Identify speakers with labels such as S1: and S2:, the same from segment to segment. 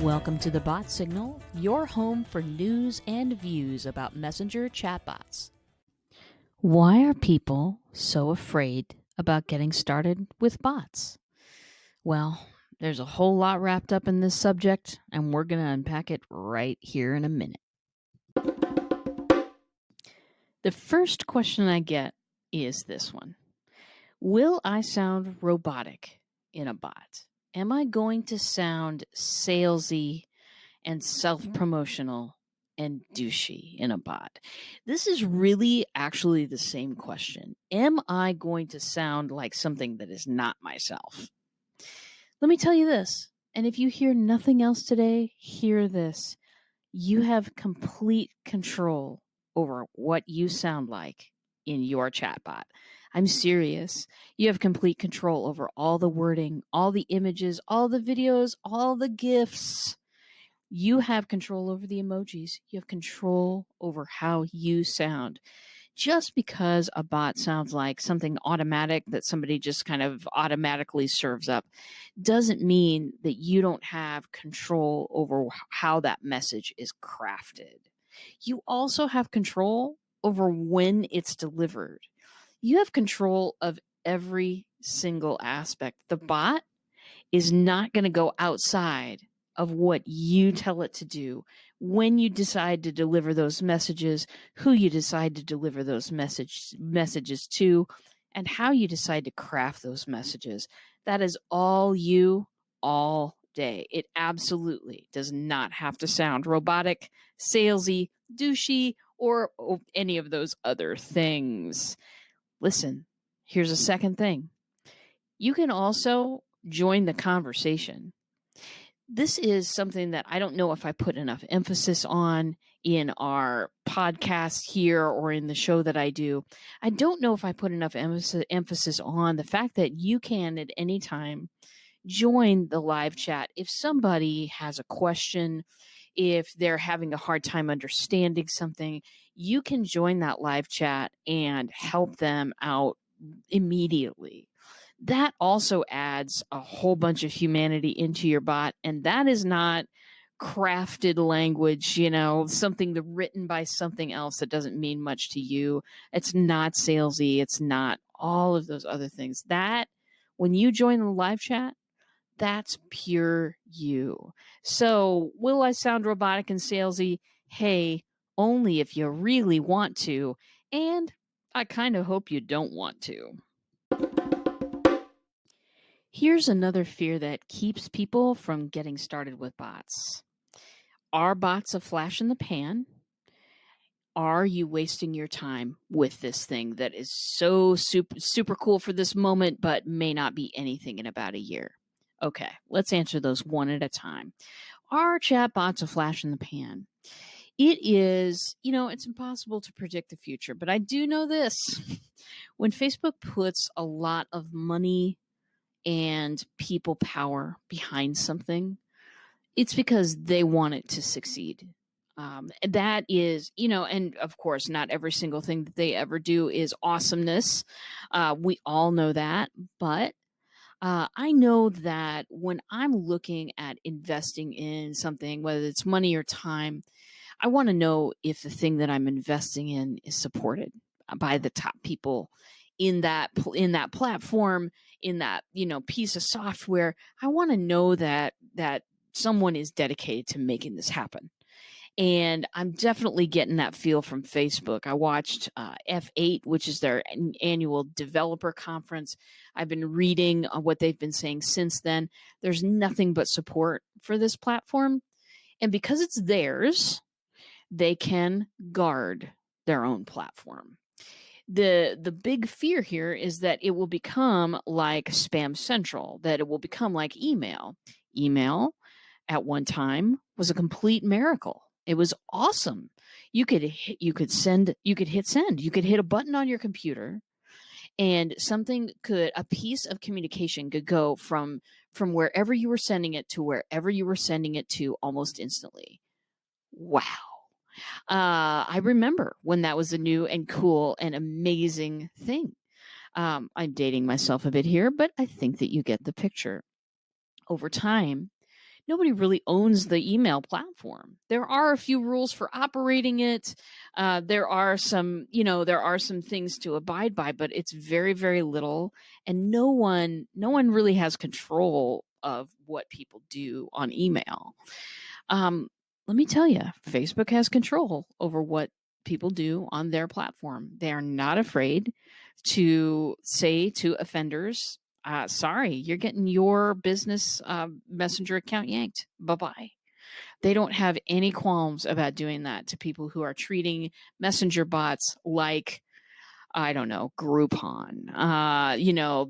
S1: Welcome to the Bot Signal, your home for news and views about messenger chatbots. Why are people so afraid about getting started with bots? Well, there's a whole lot wrapped up in this subject, and we're going to unpack it right here in a minute. The first question I get is this one. Will I sound robotic in a bot? Am I going to sound salesy and self-promotional and douchey in a bot? This is really actually the same question. Am I going to sound like something that is not myself? Let me tell you this, and if you hear nothing else today, hear this. You have complete control over what you sound like in your chatbot. I'm serious. You have complete control over all the wording, all the images, all the videos, all the GIFs. You have control over the emojis. You have control over how you sound. Just because a bot sounds like something automatic that somebody just kind of automatically serves up doesn't mean that you don't have control over how that message is crafted. You also have control over when it's delivered. You have control of every single aspect. The bot is not going to go outside of what you tell it to do, when you decide to deliver those messages, who you decide to deliver those messages to, and how you decide to craft those messages. That is all you, all day. It absolutely does not have to sound robotic, salesy, douchey, or any of those other things. Listen, here's a second thing. You can also join the conversation. This is something that I don't know if I put enough emphasis on in our podcast here or in the show that I do. I don't know if I put enough emphasis on the fact that you can at any time join the live chat. If somebody has a question, if they're having a hard time understanding something, you can join that live chat and help them out immediately. That also adds a whole bunch of humanity into your bot, and that is not crafted language, something written by something else that doesn't mean much to you. It's not salesy. It's not all of those other things. That, when you join the live chat, that's pure you. So will I sound robotic and salesy? Hey, only if you really want to. And I kind of hope you don't want to. Here's another fear that keeps people from getting started with bots. Are bots a flash in the pan? Are you wasting your time with this thing that is so super cool for this moment, but may not be anything in about a year? Okay, let's answer those one at a time. Are chatbots a flash in the pan? It is, it's impossible to predict the future, but I do know this. When Facebook puts a lot of money and people power behind something, it's because they want it to succeed. That is, and of course, not every single thing that they ever do is awesomeness. We all know that. But I know that when I'm looking at investing in something, whether it's money or time, I want to know if the thing that I'm investing in is supported by the top people in that platform, in that piece of software. I want to know that someone is dedicated to making this happen. And I'm definitely getting that feel from Facebook. I watched F8, which is their annual developer conference. I've been reading what they've been saying since then. There's nothing but support for this platform. And because it's theirs, they can guard their own platform. The big fear here is that it will become like Spam Central, that it will become like email. Email at one time was a complete miracle. It was awesome. You could hit send, you could hit a button on your computer, and a piece of communication could go from wherever you were sending it to wherever you were sending it to almost instantly. Wow. I remember when that was a new and cool and amazing thing. I'm dating myself a bit here, but I think that you get the picture. Over time, nobody really owns the email platform. There are a few rules for operating it. There are some, there are some things to abide by, but it's very, very little. And no one really has control of what people do on email. Um, Let me tell you, Facebook has control over what people do on their platform. They are not afraid to say to offenders, sorry, you're getting your business messenger account yanked. Bye bye. They don't have any qualms about doing that to people who are treating messenger bots like, I don't know, Groupon.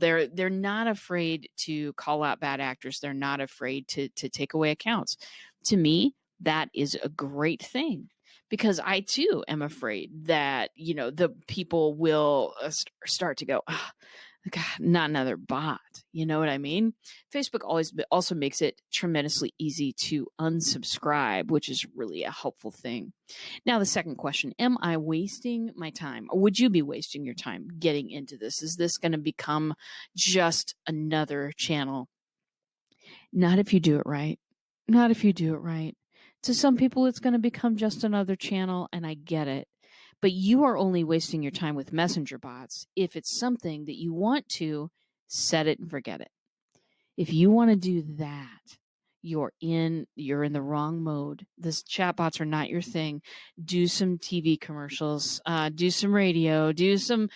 S1: They're not afraid to call out bad actors. They're not afraid to take away accounts. To me, that is a great thing, because I too am afraid that the people will start to go, oh, God, not another bot. You know what I mean? Facebook also makes it tremendously easy to unsubscribe, which is really a helpful thing. Now, the second question, am I wasting my time, or would you be wasting your time getting into this? Is this going to become just another channel? Not if you do it right. Not if you do it right. To some people, it's going to become just another channel, and I get it. But you are only wasting your time with messenger bots if it's something that you want to set it and forget it. If you want to do that, you're in the wrong mode. This chatbots are not your thing. Do some TV commercials, do some radio, do some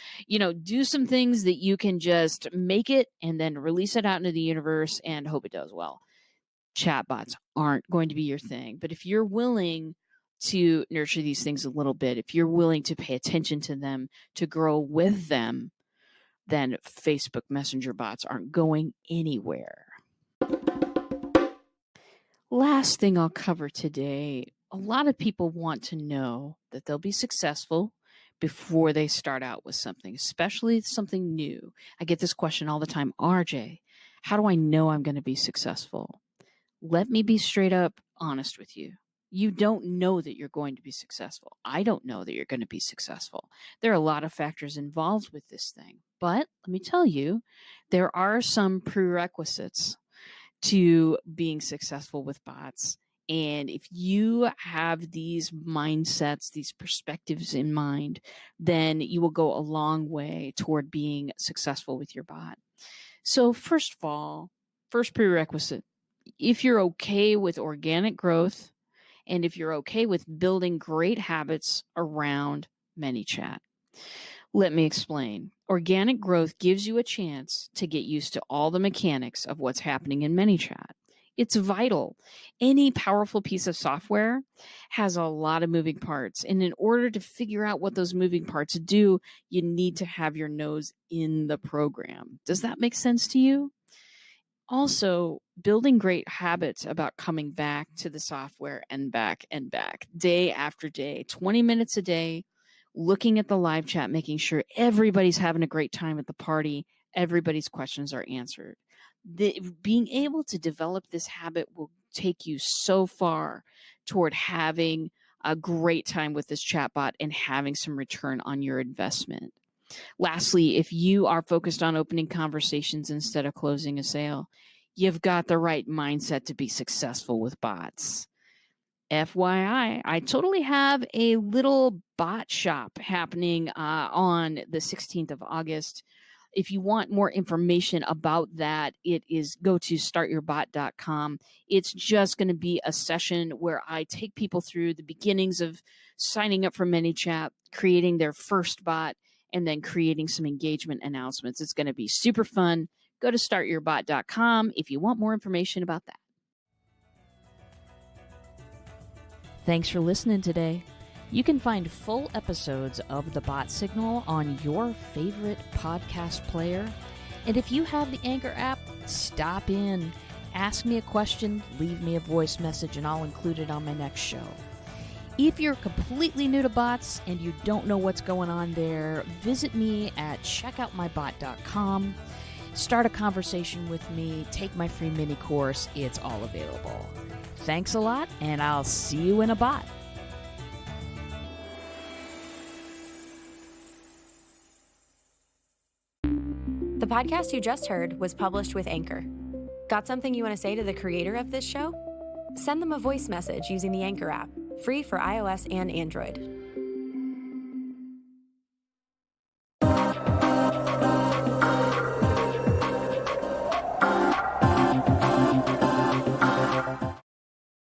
S1: things that you can just make it and then release it out into the universe and hope it does well. Chatbots aren't going to be your thing. But if you're willing to nurture these things a little bit, if you're willing to pay attention to them, to grow with them, then Facebook Messenger bots aren't going anywhere. Last thing I'll cover today, a lot of people want to know that they'll be successful before they start out with something, especially something new. I get this question all the time, RJ, how do I know I'm going to be successful? Let me be straight up honest with you. You don't know that you're going to be successful. I don't know that you're going to be successful. There are a lot of factors involved with this thing. But let me tell you, there are some prerequisites to being successful with bots. And if you have these mindsets, these perspectives in mind, then you will go a long way toward being successful with your bot. So first of all, first prerequisite, if you're okay with organic growth and if you're okay with building great habits around ManyChat. Let me explain. Organic growth gives you a chance to get used to all the mechanics of what's happening in ManyChat. It's vital. Any powerful piece of software has a lot of moving parts. And in order to figure out what those moving parts do, you need to have your nose in the program. Does that make sense to you? Also, building great habits about coming back to the software and back day after day, 20 minutes a day, looking at the live chat, making sure everybody's having a great time at the party, everybody's questions are answered. Being able to develop this habit will take you so far toward having a great time with this chatbot and having some return on your investment. Lastly, if you are focused on opening conversations instead of closing a sale, you've got the right mindset to be successful with bots. FYI, I totally have a little bot shop happening on the 16th of August. If you want more information about that, it is go to startyourbot.com. It's just going to be a session where I take people through the beginnings of signing up for ManyChat, creating their first bot, and then creating some engagement announcements. It's going to be super fun. Go to startyourbot.com if you want more information about that. Thanks for listening today. You can find full episodes of The Bot Signal on your favorite podcast player. And if you have the Anchor app, stop in, ask me a question, leave me a voice message, and I'll include it on my next show. If you're completely new to bots and you don't know what's going on there, visit me at checkoutmybot.com. Start a conversation with me, take my free mini course. It's all available. Thanks a lot, and I'll see you in a bot.
S2: The podcast you just heard was published with Anchor. Got something you want to say to the creator of this show? Send them a voice message using the Anchor app, free for iOS and Android.